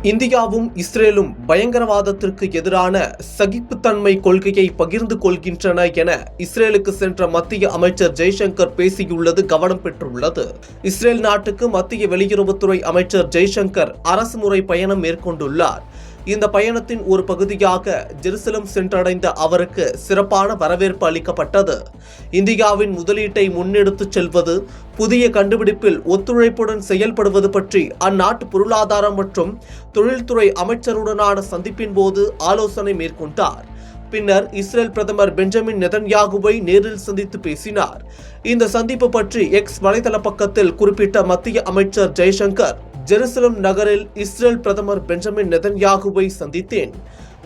இந்தியாவும் இஸ்ரேலும் பயங்கரவாதத்திற்கு எதிரான சகிப்புத்தன்மை கொள்கையை பகிர்ந்து கொள்கின்றன என இஸ்ரேலுக்கு சென்ற மத்திய அமைச்சர் ஜெய்சங்கர் பேசியுள்ளது கவனம் பெற்றுள்ளது. இஸ்ரேல் நாட்டுக்கு மத்திய வெளியுறவுத்துறை அமைச்சர் ஜெய்சங்கர் அரசுமுறை பயணம் மேற்கொண்டுள்ளார். இந்த பயணத்தின் ஒரு பகுதியாக ஜெருசலம் சென்றடைந்த அவருக்கு சிறப்பான வரவேற்பு அளிக்கப்பட்டது. இந்தியாவின் முதலீட்டை முன்னெடுத்துச் செல்வது, புதிய கண்டுபிடிப்பில் ஒத்துழைப்புடன் செயல்படுவது பற்றி அந்நாட்டு பொருளாதாரம் மற்றும் தொழில்துறை அமைச்சருடனான சந்திப்பின் போது ஆலோசனை மேற்கொண்டார். பின்னர் இஸ்ரேல் பிரதமர் பெஞ்சமின் நெதன்யாகுவை நேரில் சந்தித்து பேசினார். இந்த சந்திப்பு பற்றி எக்ஸ் வலைதள பக்கத்தில் குறிப்பிட்ட மத்திய அமைச்சர் ஜெய்சங்கர், ஜெருசலம் நகரில் இஸ்ரேல் பிரதமர் பெஞ்சமின் நெதன்யாகுவை சந்தித்தேன்.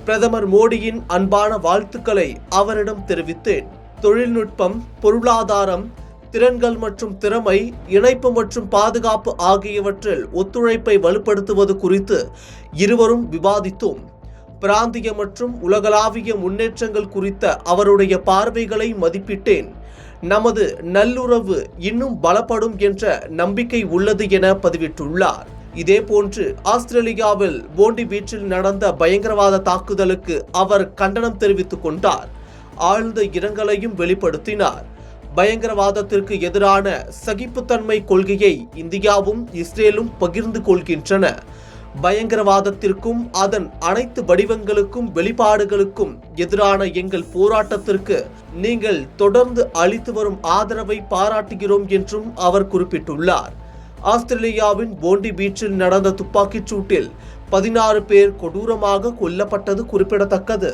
பிரதமர் மோடியின் அன்பான வாழ்த்துக்களை அவரிடம் தெரிவித்தேன். தொழில்நுட்பம், பொருளாதாரம், திறன்கள் மற்றும் திறமை, இணைப்பு மற்றும் பாதுகாப்பு ஆகியவற்றில் ஒத்துழைப்பை வலுப்படுத்துவது குறித்து இருவரும் விவாதித்தோம். பிராந்திய மற்றும் உலகளாவிய முன்னேற்றங்கள் குறித்த அவருடைய பார்வைகளை மதிப்பிட்டேன். நமது நல்லுறவு இன்னும் பலப்படும் என்ற நம்பிக்கை உள்ளது என பதிவிட்டுள்ளார். இதேபோன்று ஆஸ்திரேலியாவில் போண்டி பீச்சில் நடந்த பயங்கரவாத தாக்குதலுக்கு அவர் கண்டனம் தெரிவித்துக் கொண்டார். ஆழ்ந்த இரங்கலையும் வெளிப்படுத்தினார். பயங்கரவாதத்திற்கு எதிரான சகிப்புத்தன்மை கொள்கையை இந்தியாவும் இஸ்ரேலும் பகிர்ந்து கொள்கின்றன. பயங்கரவாதத்திற்கும் அதன் அனைத்து வடிவங்களுக்கும் வெளிப்பாடுகளுக்கும் எதிரான எங்கள் போராட்டத்திற்கு நீங்கள் தொடர்ந்து அளித்து வரும் ஆதரவை பாராட்டுகிறோம் என்றும் அவர் குறிப்பிட்டுள்ளார். ஆஸ்திரேலியாவின் போண்டி பீச்சில் நடந்த துப்பாக்கிச் சூட்டில் 16 பேர் கொடூரமாக கொல்லப்பட்டது குறிப்பிடத்தக்கது.